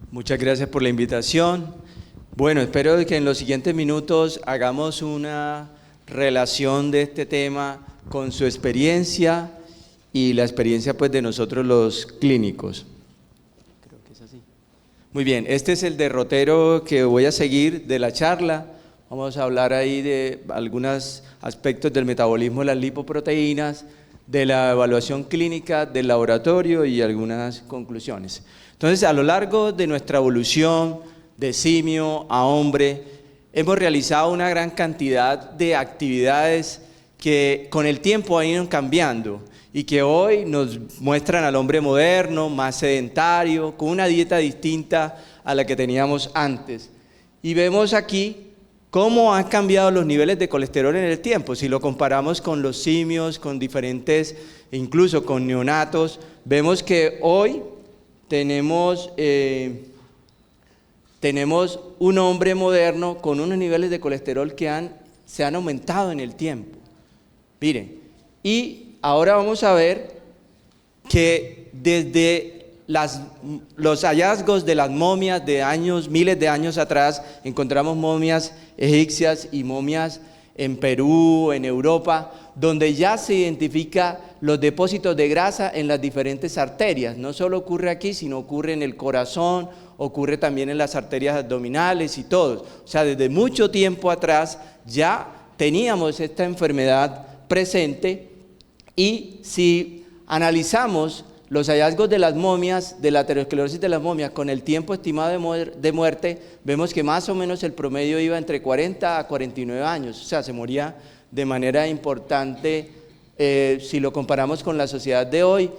Muchas gracias por la invitación. Bueno, espero que en los siguientes minutos hagamos una relación de este tema con su experiencia y la experiencia pues de nosotros los clínicos. Creo que es así. Muy bien, este es el derrotero que voy a seguir de la charla. Vamos a hablar ahí de algunos aspectos del metabolismo de las lipoproteínas, de la evaluación clínica del laboratorio y algunas conclusiones. Entonces, a lo largo de nuestra evolución de simio a hombre, hemos realizado una gran cantidad de actividades que con el tiempo han ido cambiando y que hoy nos muestran al hombre moderno, más sedentario, con una dieta distinta a la que teníamos antes. Y vemos aquí cómo han cambiado los niveles de colesterol en el tiempo. Si lo comparamos con los simios, con diferentes, incluso con neonatos, vemos que hoy tenemos un hombre moderno con unos niveles de colesterol que se han aumentado en el tiempo. Miren, y ahora vamos a ver que desde los hallazgos de las momias de miles de años atrás, encontramos momias egipcias y momias en Perú, en Europa, donde ya se identifica los depósitos de grasa en las diferentes arterias. No solo ocurre aquí, sino ocurre en el corazón, ocurre también en las arterias abdominales y todo. O sea, desde mucho tiempo atrás ya teníamos esta enfermedad presente, y si analizamos los hallazgos de las momias, de la aterosclerosis de las momias, con el tiempo estimado de muerte, vemos que más o menos el promedio iba entre 40 a 49 años, o sea, se moría de manera importante, si lo comparamos con la sociedad de hoy,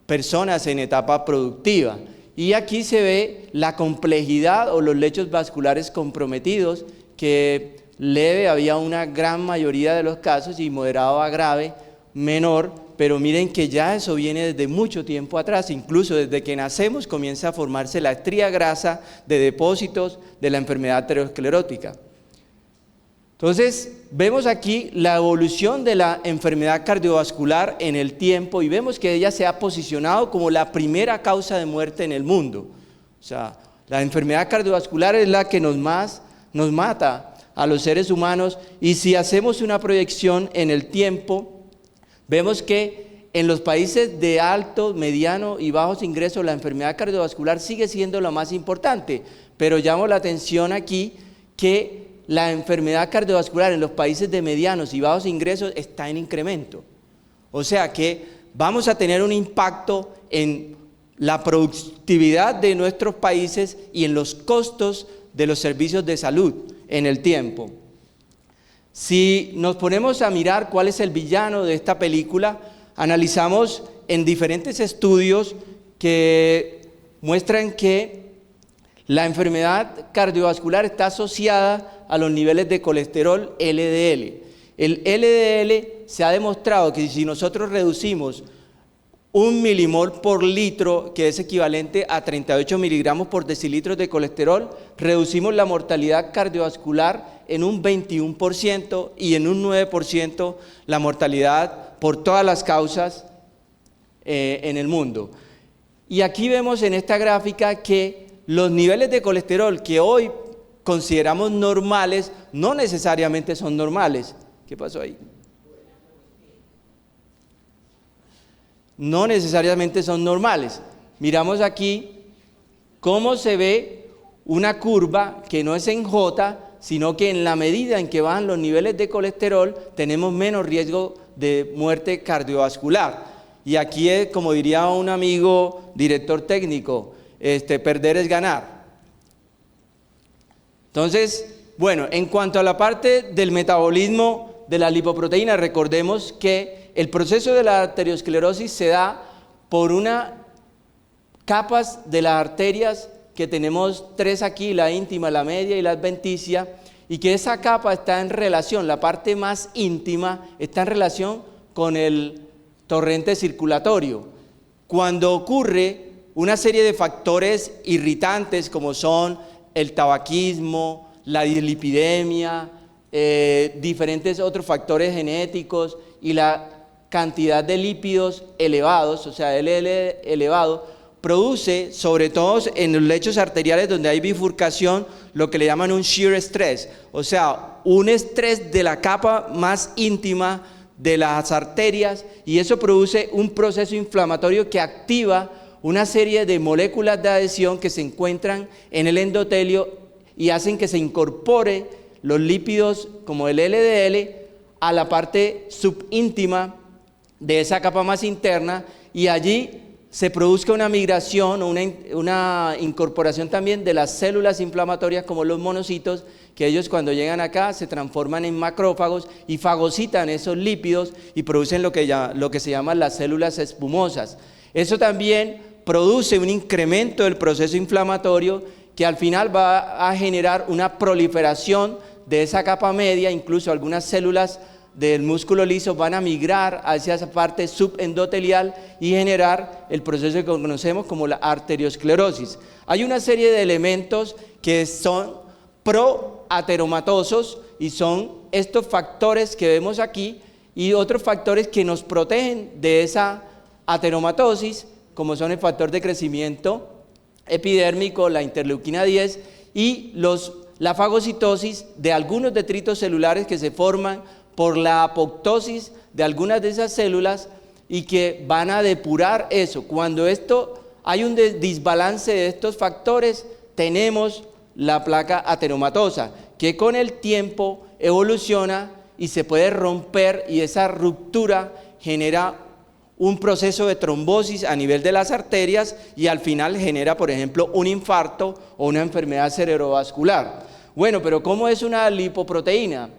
personas en etapa productiva. Y aquí se ve la complejidad o los lechos vasculares comprometidos, que leve había una gran mayoría de los casos y moderado a grave, menor. Pero miren que ya eso viene desde mucho tiempo atrás, incluso desde que nacemos comienza a formarse la estría grasa de depósitos de la enfermedad aterosclerótica. Entonces, vemos aquí la evolución de la enfermedad cardiovascular en el tiempo y vemos que ella se ha posicionado como la primera causa de muerte en el mundo. O sea, la enfermedad cardiovascular es la que nos mata a los seres humanos, y si hacemos una proyección en el tiempo, vemos que en los países de alto, mediano y bajos ingresos la enfermedad cardiovascular sigue siendo la más importante, pero llamo la atención aquí que la enfermedad cardiovascular en los países de medianos y bajos ingresos está en incremento. O sea que vamos a tener un impacto en la productividad de nuestros países y en los costos de los servicios de salud en el tiempo. Si nos ponemos a mirar cuál es el villano de esta película, analizamos en diferentes estudios que muestran que la enfermedad cardiovascular está asociada a los niveles de colesterol LDL. El LDL se ha demostrado que si nosotros reducimos 1 milimol por litro, que es equivalente a 38 miligramos por decilitro de colesterol, reducimos la mortalidad cardiovascular en un 21% y en un 9% la mortalidad por todas las causas en el mundo. Y aquí vemos en esta gráfica que los niveles de colesterol que hoy consideramos normales no necesariamente son normales. ¿Qué pasó ahí? No necesariamente son normales. Miramos aquí cómo se ve una curva que no es en J, sino que en la medida en que bajan los niveles de colesterol tenemos menos riesgo de muerte cardiovascular. Y aquí es, como diría un amigo director técnico, perder es ganar. Entonces, bueno, en cuanto a la parte del metabolismo de la lipoproteína, recordemos que el proceso de la arteriosclerosis se da por unas capas de las arterias que tenemos 3 aquí, la íntima, la media y la adventicia, y que esa capa está en relación, la parte más íntima está en relación con el torrente circulatorio. Cuando ocurre una serie de factores irritantes como son el tabaquismo, la dislipidemia, diferentes otros factores genéticos y la cantidad de lípidos elevados, o sea, LDL elevado, produce, sobre todo en los lechos arteriales donde hay bifurcación, lo que le llaman un shear stress, o sea, un estrés de la capa más íntima de las arterias, y eso produce un proceso inflamatorio que activa una serie de moléculas de adhesión que se encuentran en el endotelio y hacen que se incorpore los lípidos como el LDL a la parte subíntima de esa capa más interna, y allí se produzca una migración o una incorporación también de las células inflamatorias como los monocitos, que ellos cuando llegan acá se transforman en macrófagos y fagocitan esos lípidos y producen lo que se llaman las células espumosas. Eso también produce un incremento del proceso inflamatorio que al final va a generar una proliferación de esa capa media, incluso algunas células del músculo liso van a migrar hacia esa parte subendotelial y generar el proceso que conocemos como la arteriosclerosis. Hay una serie de elementos que son proateromatosos y son estos factores que vemos aquí y otros factores que nos protegen de esa ateromatosis, como son el factor de crecimiento epidérmico, la interleuquina 10 y la fagocitosis de algunos detritos celulares que se forman por la apoptosis de algunas de esas células y que van a depurar eso. Cuando hay un desbalance de estos factores, tenemos la placa ateromatosa, que con el tiempo evoluciona y se puede romper, y esa ruptura genera un proceso de trombosis a nivel de las arterias y al final genera, por ejemplo, un infarto o una enfermedad cerebrovascular. Bueno, pero ¿cómo es una lipoproteína?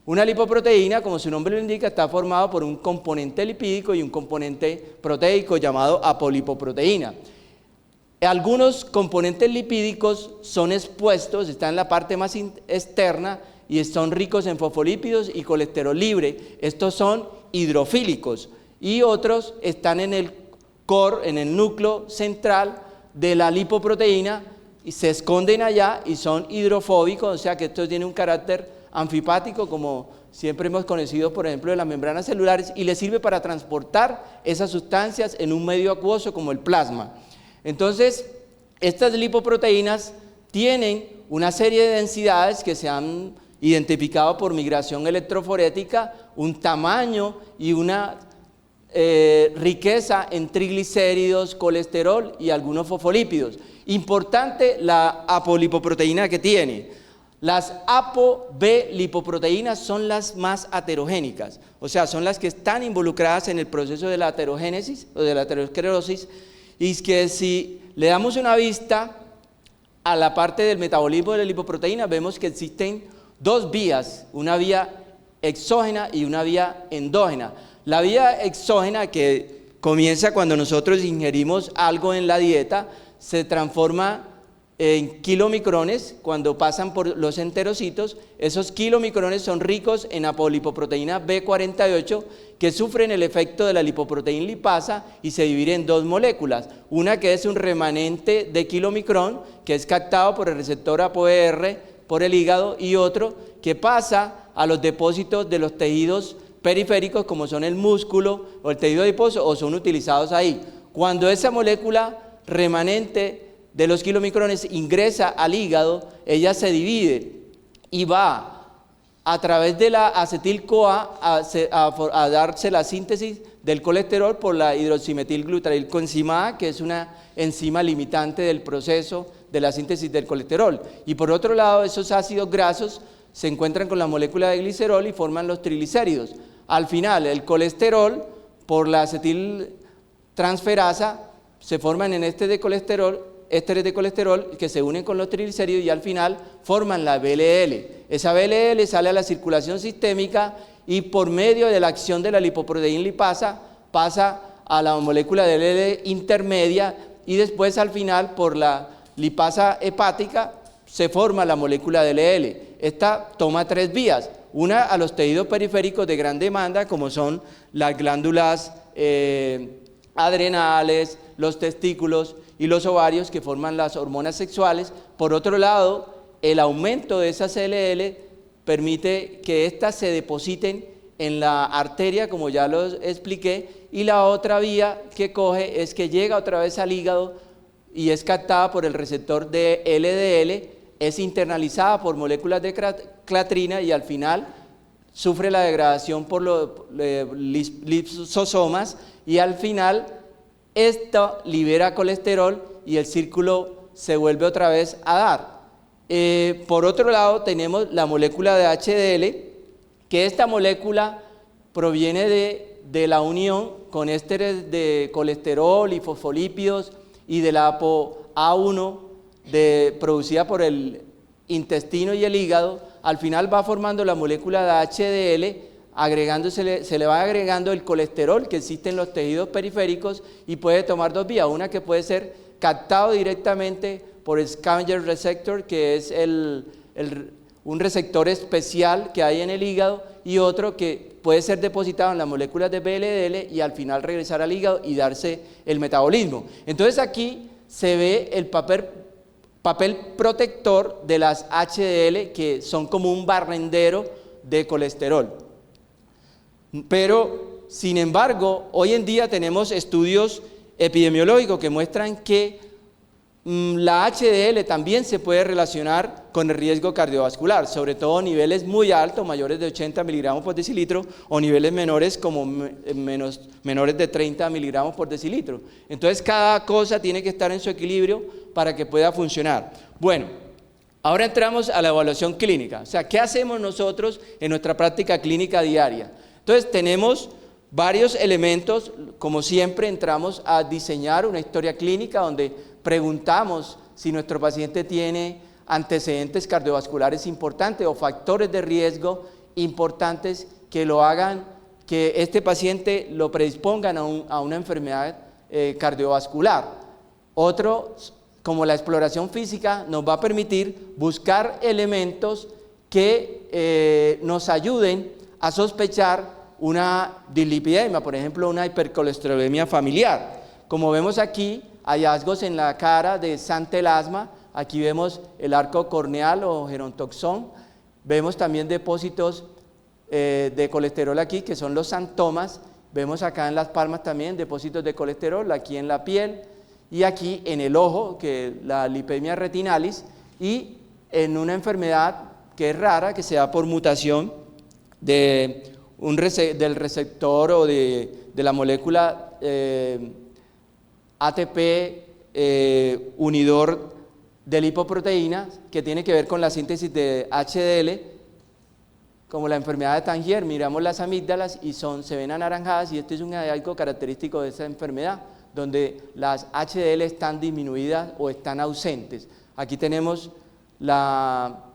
Una lipoproteína, como su nombre lo indica, está formado por un componente lipídico y un componente proteico llamado apolipoproteína. Algunos componentes lipídicos son expuestos, están en la parte más externa y son ricos en fosfolípidos y colesterol libre. Estos son hidrofílicos y otros están en el core, en el núcleo central de la lipoproteína y se esconden allá y son hidrofóbicos, o sea que estos tienen un carácter anfipático, como siempre hemos conocido, por ejemplo, de las membranas celulares, y le sirve para transportar esas sustancias en un medio acuoso como el plasma. Entonces, estas lipoproteínas tienen una serie de densidades que se han identificado por migración electroforética, un tamaño y una riqueza en triglicéridos, colesterol y algunos fosfolípidos. Importante la apolipoproteína que tiene. Las ApoB-lipoproteínas son las más aterogénicas, o sea, son las que están involucradas en el proceso de la aterogénesis o de la aterosclerosis, y es que si le damos una vista a la parte del metabolismo de la lipoproteína, vemos que existen dos vías, una vía exógena y una vía endógena. La vía exógena, que comienza cuando nosotros ingerimos algo en la dieta, se transforma en kilomicrones cuando pasan por los enterocitos. Esos kilomicrones son ricos en apolipoproteína B48, que sufren el efecto de la lipoproteína lipasa y se dividen en dos moléculas, una que es un remanente de kilomicrón que es captado por el receptor ApoE por el hígado, y otro que pasa a los depósitos de los tejidos periféricos como son el músculo o el tejido adiposo, o son utilizados ahí. Cuando esa molécula remanente de los kilomicrones ingresa al hígado, ella se divide y va a través de la acetil-CoA a darse la síntesis del colesterol por la hidroximetilglutarilcoenzima A, que es una enzima limitante del proceso de la síntesis del colesterol. Y por otro lado, esos ácidos grasos se encuentran con la molécula de glicerol y forman los triglicéridos. Al final, el colesterol por la acetiltransferasa se forman en ésteres de colesterol que se unen con los triglicéridos y al final forman la VLL. Esa VLL sale a la circulación sistémica y por medio de la acción de la lipoproteína lipasa pasa a la molécula de LL intermedia y después al final por la lipasa hepática se forma la molécula de LL. Esta toma tres vías, una a los tejidos periféricos de gran demanda como son las glándulas adrenales, los testículos y los ovarios, que forman las hormonas sexuales. Por otro lado, el aumento de esas LL permite que éstas se depositen en la arteria, como ya lo expliqué, y la otra vía que coge es que llega otra vez al hígado y es captada por el receptor de LDL, es internalizada por moléculas de clatrina y al final sufre la degradación por los lisosomas y al final esto libera colesterol y el círculo se vuelve otra vez a dar. Por otro lado tenemos la molécula de HDL, que esta molécula proviene de la unión con ésteres de colesterol y fosfolípidos y de la ApoA1 producida por el intestino y el hígado. Al final va formando la molécula de HDL, se le va agregando el colesterol que existe en los tejidos periféricos y puede tomar dos vías, una que puede ser captado directamente por el scavenger receptor, que es un receptor especial que hay en el hígado, y otro que puede ser depositado en las moléculas de VLDL y al final regresar al hígado y darse el metabolismo. Entonces aquí se ve el papel protector de las HDL, que son como un barrendero de colesterol. Pero, sin embargo, hoy en día tenemos estudios epidemiológicos que muestran que la HDL también se puede relacionar con el riesgo cardiovascular, sobre todo niveles muy altos, mayores de 80 miligramos por decilitro, o niveles menores como menores de 30 miligramos por decilitro. Entonces cada cosa tiene que estar en su equilibrio para que pueda funcionar. Bueno, ahora entramos a la evaluación clínica. O sea, ¿qué hacemos nosotros en nuestra práctica clínica diaria? Entonces tenemos varios elementos. Como siempre, entramos a diseñar una historia clínica donde preguntamos si nuestro paciente tiene antecedentes cardiovasculares importantes o factores de riesgo importantes que lo hagan, que este paciente lo predispongan a una enfermedad cardiovascular. Otro, como la exploración física, nos va a permitir buscar elementos que nos ayuden a sospechar una dislipidemia, por ejemplo, una hipercolesterolemia familiar. Como vemos aquí, hallazgos en la cara de santelasma, aquí vemos el arco corneal o gerontoxón, vemos también depósitos de colesterol aquí, que son los santomas, vemos acá en las palmas también depósitos de colesterol, aquí en la piel y aquí en el ojo, que la lipemia retinalis, y en una enfermedad que es rara, que se da por mutación del receptor o de la molécula ATP unidor de lipoproteínas, que tiene que ver con la síntesis de HDL, como la enfermedad de Tangier. Miramos las amígdalas y se ven anaranjadas, y este es un hallazgo característico de esa enfermedad, donde las HDL están disminuidas o están ausentes. Aquí tenemos la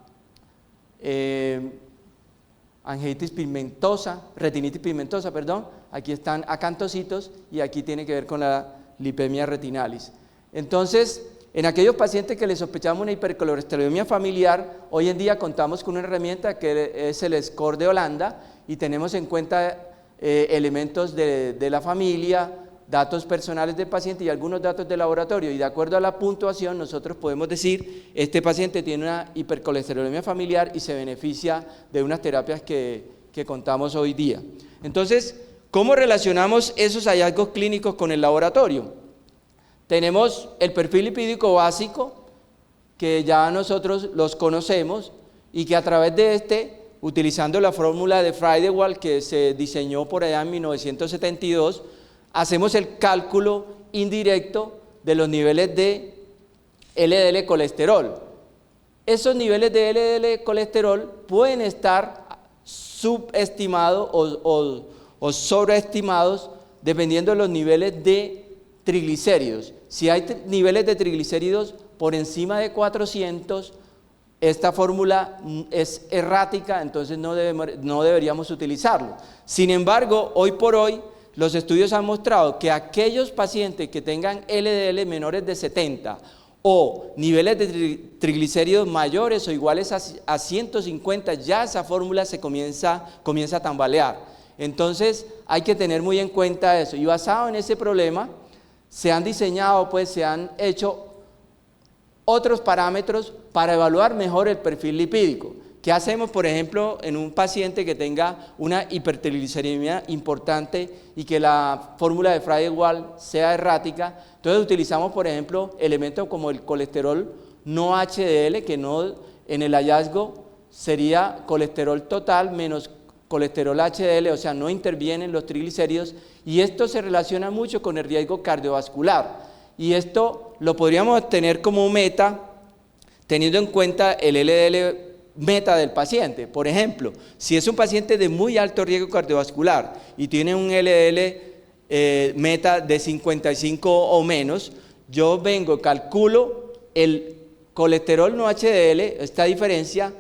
angioitis pigmentosa, retinitis pigmentosa, perdón, aquí están acantocitos y aquí tiene que ver con la lipemia retinalis. Entonces, en aquellos pacientes que les sospechamos una hipercolesterolemia familiar, hoy en día contamos con una herramienta que es el score de Holanda, y tenemos en cuenta elementos de la familia, datos personales del paciente y algunos datos de laboratorio, y de acuerdo a la puntuación nosotros podemos decir: este paciente tiene una hipercolesterolemia familiar y se beneficia de unas terapias que contamos hoy día. Entonces, ¿cómo relacionamos esos hallazgos clínicos con el laboratorio? Tenemos el perfil lipídico básico, que ya nosotros los conocemos, y que a través de utilizando la fórmula de Friedewald, que se diseñó por allá en 1972, hacemos el cálculo indirecto de los niveles de LDL colesterol. Esos niveles de LDL colesterol pueden estar subestimados o sobreestimados dependiendo de los niveles de triglicéridos. Si hay niveles de triglicéridos por encima de 400, esta fórmula es errática, entonces no deberíamos utilizarlo. Sin embargo, hoy por hoy, los estudios han mostrado que aquellos pacientes que tengan LDL menores de 70 o niveles de triglicéridos mayores o iguales a 150, ya esa fórmula se comienza a tambalear. Entonces hay que tener muy en cuenta eso, y basado en ese problema se han diseñado, se han hecho otros parámetros para evaluar mejor el perfil lipídico, ¿Qué hacemos, por ejemplo, en un paciente que tenga una hipertrigliceridemia importante y que la fórmula de Friedewald sea errática? Entonces utilizamos, por ejemplo, elementos como el colesterol no HDL, que no en el hallazgo sería colesterol total menos colesterol HDL, o sea, no intervienen los triglicéridos, y esto se relaciona mucho con el riesgo cardiovascular. Y esto lo podríamos tener como meta, teniendo en cuenta el LDL meta del paciente. Por ejemplo, si es un paciente de muy alto riesgo cardiovascular y tiene un LDL meta de 55 o menos, yo calculo el colesterol no HDL, esta diferencia,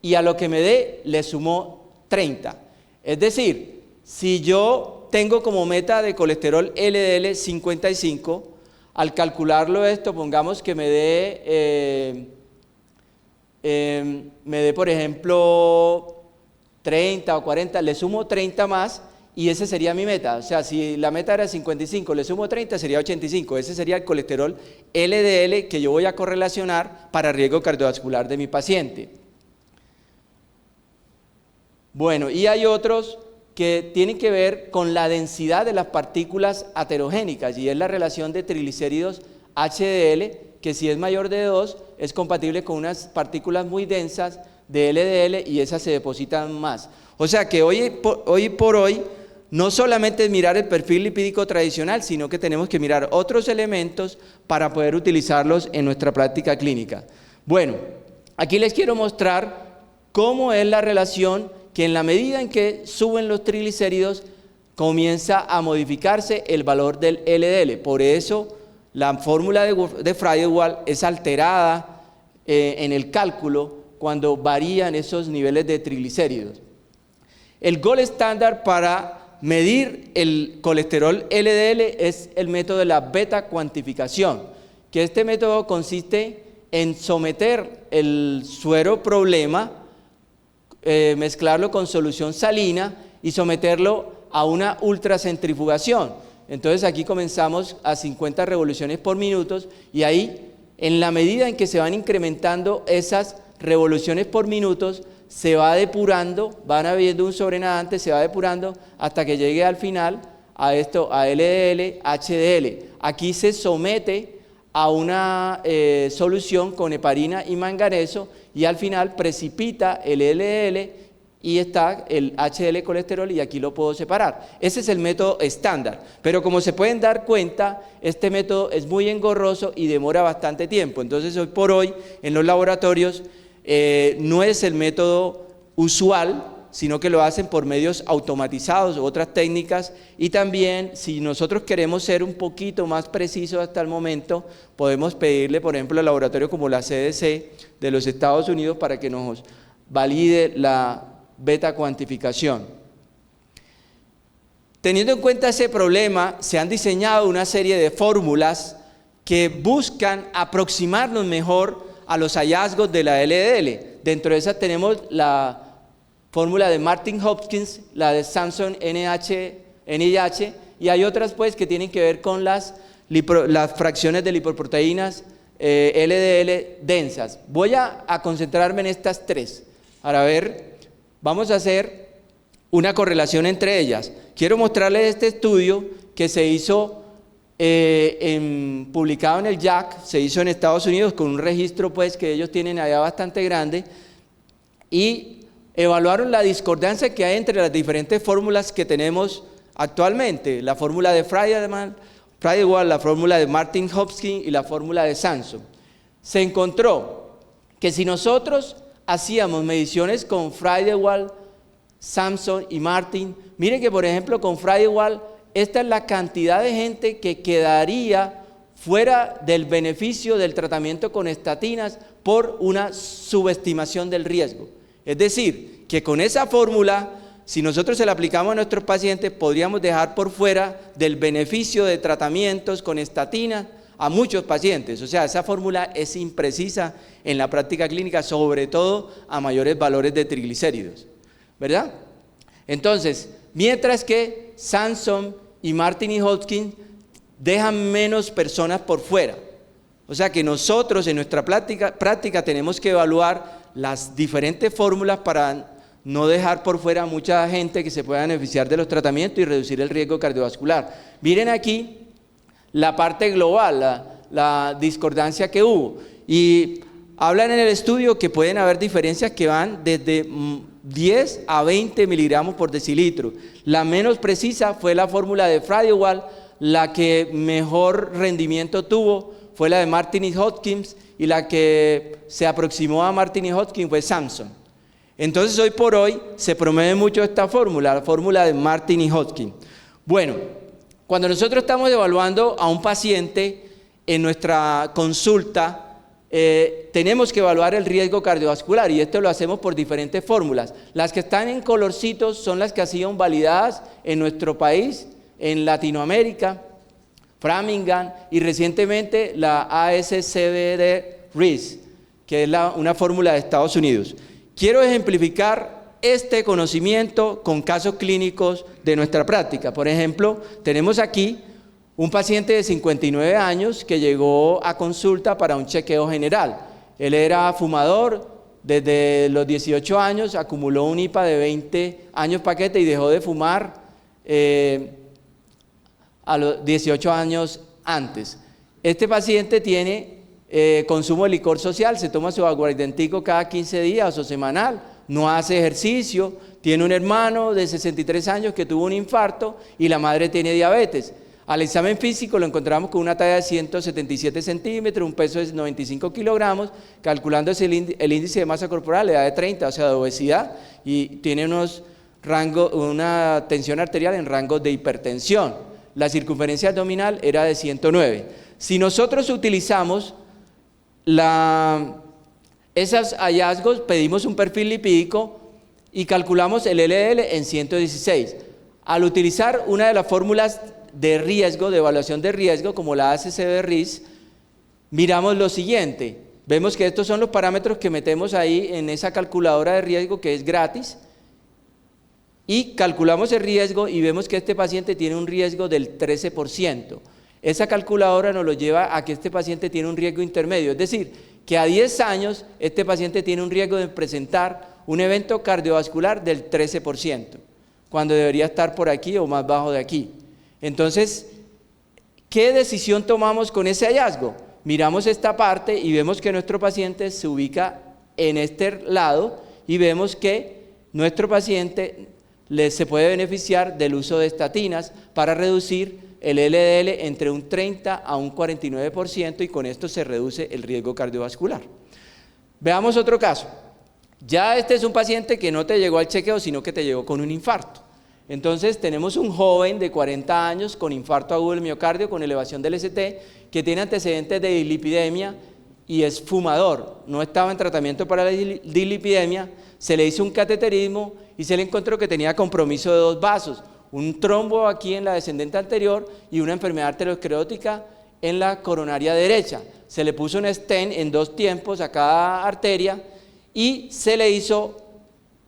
y a lo que me dé le sumo 30. Es decir, si yo tengo como meta de colesterol LDL 55, al calcularlo esto, pongamos que me dé por ejemplo 30 o 40, le sumo 30 más y ese sería mi meta. O sea, si la meta era 55, le sumo 30, sería 85. Ese sería el colesterol LDL que yo voy a correlacionar para riesgo cardiovascular de mi paciente. Bueno, y hay otros que tienen que ver con la densidad de las partículas aterogénicas, y es la relación de triglicéridos HDL, que si es mayor de 2, es compatible con unas partículas muy densas de LDL y esas se depositan más. O sea que hoy por hoy no solamente es mirar el perfil lipídico tradicional, sino que tenemos que mirar otros elementos para poder utilizarlos en nuestra práctica clínica. Bueno, aquí les quiero mostrar cómo es la relación que en la medida en que suben los triglicéridos comienza a modificarse el valor del LDL. Por eso la fórmula de Friedewald es alterada en el cálculo cuando varían esos niveles de triglicéridos. El gold estándar para medir el colesterol LDL es el método de la beta cuantificación, que este método consiste en someter el suero problema, mezclarlo con solución salina y someterlo a una ultracentrifugación. Entonces aquí comenzamos a 50 revoluciones por minuto y ahí, en la medida en que se van incrementando esas revoluciones por minuto, se va depurando, van habiendo un sobrenadante, se va depurando hasta que llegue al final a LDL, HDL. Aquí se somete a una solución con heparina y manganeso y al final precipita el LDL y está el HDL colesterol y aquí lo puedo separar. Ese es el método estándar, pero como se pueden dar cuenta, este método es muy engorroso y demora bastante tiempo. Entonces hoy por hoy en los laboratorios no es el método usual, sino que lo hacen por medios automatizados u otras técnicas, y también si nosotros queremos ser un poquito más precisos hasta el momento, podemos pedirle, por ejemplo, al laboratorio como la CDC de los Estados Unidos para que nos valide la beta cuantificación. Teniendo en cuenta ese problema, se han diseñado una serie de fórmulas que buscan aproximarnos mejor a los hallazgos de la LDL. Dentro de esas tenemos la fórmula de Martin Hopkins, la de Sampson NIH, y hay otras pues que tienen que ver con las fracciones de lipoproteínas LDL densas. Voy a concentrarme en estas tres. Para ver, vamos a hacer una correlación entre ellas. Quiero mostrarles este estudio que se hizo publicado en el JACC, se hizo en Estados Unidos con un registro pues que ellos tienen allá bastante grande, y evaluaron la discordancia que hay entre las diferentes fórmulas que tenemos actualmente, la fórmula de Friedewald, la fórmula de Martin Hopkins y la fórmula de Sampson. Se encontró que si nosotros hacíamos mediciones con Friedewald, Sampson y Martin, miren que por ejemplo con Friedewald, esta es la cantidad de gente que quedaría fuera del beneficio del tratamiento con estatinas por una subestimación del riesgo. Es decir, que con esa fórmula, si nosotros se la aplicamos a nuestros pacientes, podríamos dejar por fuera del beneficio de tratamientos con estatinas a muchos pacientes. O sea, esa fórmula es imprecisa en la práctica clínica, sobre todo a mayores valores de triglicéridos, ¿verdad? Entonces, mientras que Sampson y Martin y Hopkins dejan menos personas por fuera. O sea que nosotros en nuestra práctica tenemos que evaluar las diferentes fórmulas para no dejar por fuera a mucha gente que se pueda beneficiar de los tratamientos y reducir el riesgo cardiovascular. Miren aquí la parte global, la discordancia que hubo. Y hablan en el estudio que pueden haber diferencias que van desde 10 a 20 miligramos por decilitro. La menos precisa fue la fórmula de Friedewald, la que mejor rendimiento tuvo fue la de Martin y Hopkins, y la que se aproximó a Martin y Hopkins fue Samson. Entonces hoy por hoy se promueve mucho esta fórmula, la fórmula de Martin y Hopkins. Bueno, cuando nosotros estamos evaluando a un paciente en nuestra consulta, tenemos que evaluar el riesgo cardiovascular, y esto lo hacemos por diferentes fórmulas. Las que están en colorcitos son las que han sido validadas en nuestro país, en Latinoamérica, Framingham, y recientemente la ASCVD-RIS, que es una fórmula de Estados Unidos. Quiero ejemplificar este conocimiento con casos clínicos de nuestra práctica. Por ejemplo, tenemos aquí un paciente de 59 años que llegó a consulta para un chequeo general. Él era fumador, desde los 18 años acumuló un IPA de 20 años paquete y dejó de fumar a los 18 años antes. Este paciente tiene consumo de licor social, se toma su aguardientico cada 15 días o semanal, no hace ejercicio, tiene un hermano de 63 años que tuvo un infarto y la madre tiene diabetes. Al examen físico lo encontramos con una talla de 177 centímetros, un peso de 95 kilogramos, calculando el índice de masa corporal, edad de 30, o sea, de obesidad, y tiene una tensión arterial en rangos de hipertensión. La circunferencia abdominal era de 109. Si nosotros utilizamos esos hallazgos, pedimos un perfil lipídico y calculamos el LDL en 116. Al utilizar una de las fórmulas de riesgo, de evaluación de riesgo, como la ACCB-RIS, miramos lo siguiente. Vemos que estos son los parámetros que metemos ahí en esa calculadora de riesgo que es gratis, y calculamos el riesgo y vemos que este paciente tiene un riesgo del 13%. Esa calculadora nos lo lleva a que este paciente tiene un riesgo intermedio, es decir, que a 10 años este paciente tiene un riesgo de presentar un evento cardiovascular del 13%, cuando debería estar por aquí o más bajo de aquí. Entonces, ¿qué decisión tomamos con ese hallazgo? Miramos esta parte y vemos que nuestro paciente se ubica en este lado y vemos que nuestro paciente se puede beneficiar del uso de estatinas para reducir el LDL entre un 30 a un 49%, y con esto se reduce el riesgo cardiovascular. Veamos otro caso. Ya este es un paciente que no te llegó al chequeo, sino que te llegó con un infarto. Entonces tenemos un joven de 40 años con infarto agudo del miocardio, con elevación del ST, que tiene antecedentes de dislipidemia y es fumador. No estaba en tratamiento para la dislipidemia, se le hizo un cateterismo y se le encontró que tenía compromiso de 2 vasos, un trombo aquí en la descendente anterior y una enfermedad arteriosclerótica en la coronaria derecha. Se le puso un stent en 2 tiempos a cada arteria y se le hizo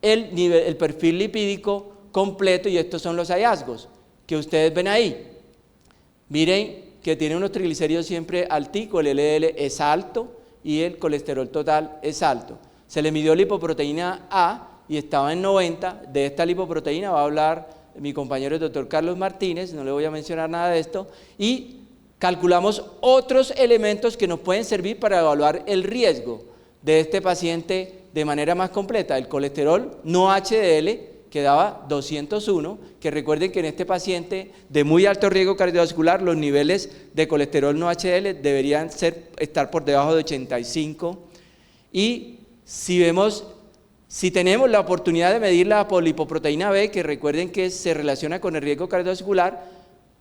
el perfil lipídico completo, y estos son los hallazgos que ustedes ven ahí. Miren que tiene unos triglicéridos siempre alticos, el LDL es alto y el colesterol total es alto. Se le midió lipoproteína A y estaba en 90. De esta lipoproteína va a hablar mi compañero el doctor Carlos Martínez, no le voy a mencionar nada de esto, y calculamos otros elementos que nos pueden servir para evaluar el riesgo de este paciente de manera más completa. El colesterol no HDL, que daba 201, que recuerden que en este paciente de muy alto riesgo cardiovascular los niveles de colesterol no HDL deberían estar por debajo de 85, y si tenemos la oportunidad de medir la lipoproteína B, que recuerden que se relaciona con el riesgo cardiovascular,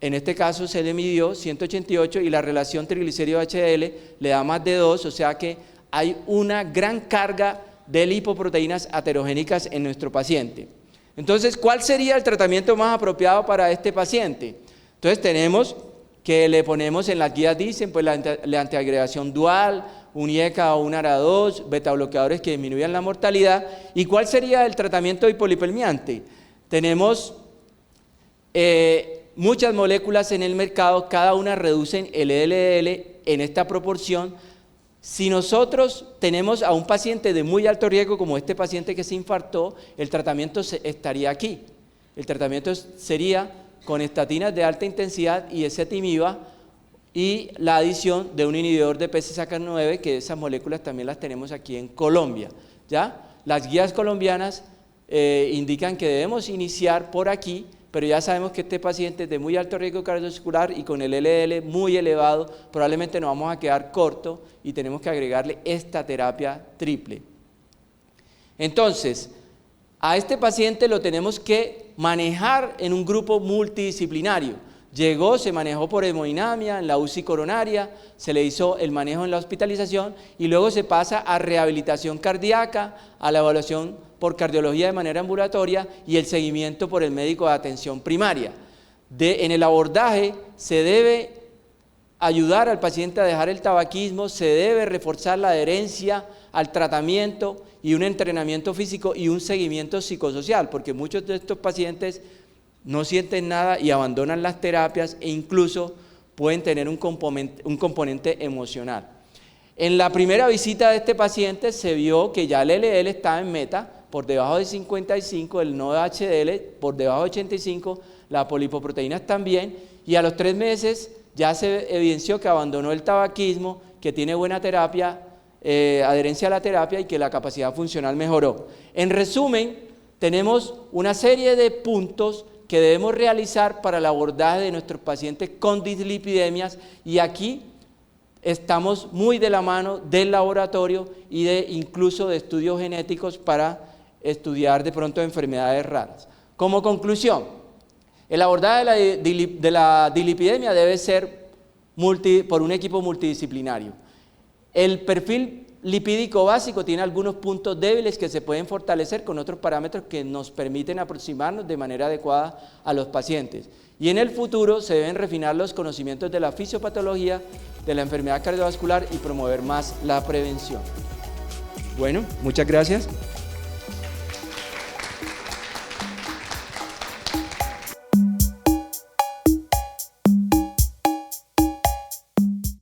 en este caso se le midió 188 y la relación triglicérido-HDL le da más de 2, o sea que hay una gran carga de lipoproteínas aterogénicas en nuestro paciente. Entonces, ¿cuál sería el tratamiento más apropiado para este paciente? Entonces tenemos que le ponemos en las guías, dicen, pues la antiagregación dual, un IECA o un ARA2, betabloqueadores que disminuyan la mortalidad. ¿Y cuál sería el tratamiento hipolipemiante? Tenemos muchas moléculas en el mercado, cada una reducen el LDL en esta proporción. Si nosotros tenemos a un paciente de muy alto riesgo, como este paciente que se infartó, el tratamiento estaría aquí. El tratamiento sería con estatinas de alta intensidad y ezetimiba y la adición de un inhibidor de PCSK9, que esas moléculas también las tenemos aquí en Colombia, ¿ya? Las guías colombianas indican que debemos iniciar por aquí, pero ya sabemos que este paciente es de muy alto riesgo cardiovascular y con el LDL muy elevado, probablemente nos vamos a quedar corto y tenemos que agregarle esta terapia triple. Entonces, a este paciente lo tenemos que manejar en un grupo multidisciplinario. Llegó, se manejó por hemodinamia en la UCI coronaria, se le hizo el manejo en la hospitalización y luego se pasa a rehabilitación cardíaca, a la evaluación por cardiología de manera ambulatoria y el seguimiento por el médico de atención primaria. En el abordaje se debe ayudar al paciente a dejar el tabaquismo, se debe reforzar la adherencia al tratamiento y un entrenamiento físico y un seguimiento psicosocial, porque muchos de estos pacientes no sienten nada y abandonan las terapias e incluso pueden tener un componente emocional. En la primera visita de este paciente se vio que ya el LDL estaba en meta, por debajo de 55, el no HDL por debajo de 85, las polipoproteínas también, y a los 3 meses ya se evidenció que abandonó el tabaquismo, que tiene buena terapia, adherencia a la terapia y que la capacidad funcional mejoró. En resumen, tenemos una serie de puntos que debemos realizar para el abordaje de nuestros pacientes con dislipidemias y aquí estamos muy de la mano del laboratorio y incluso de estudios genéticos para estudiar de pronto enfermedades raras. Como conclusión, el abordaje de la dislipidemia debe ser por un equipo multidisciplinario. El perfil lipídico básico tiene algunos puntos débiles que se pueden fortalecer con otros parámetros que nos permiten aproximarnos de manera adecuada a los pacientes. Y en el futuro se deben refinar los conocimientos de la fisiopatología, de la enfermedad cardiovascular y promover más la prevención. Bueno, muchas gracias.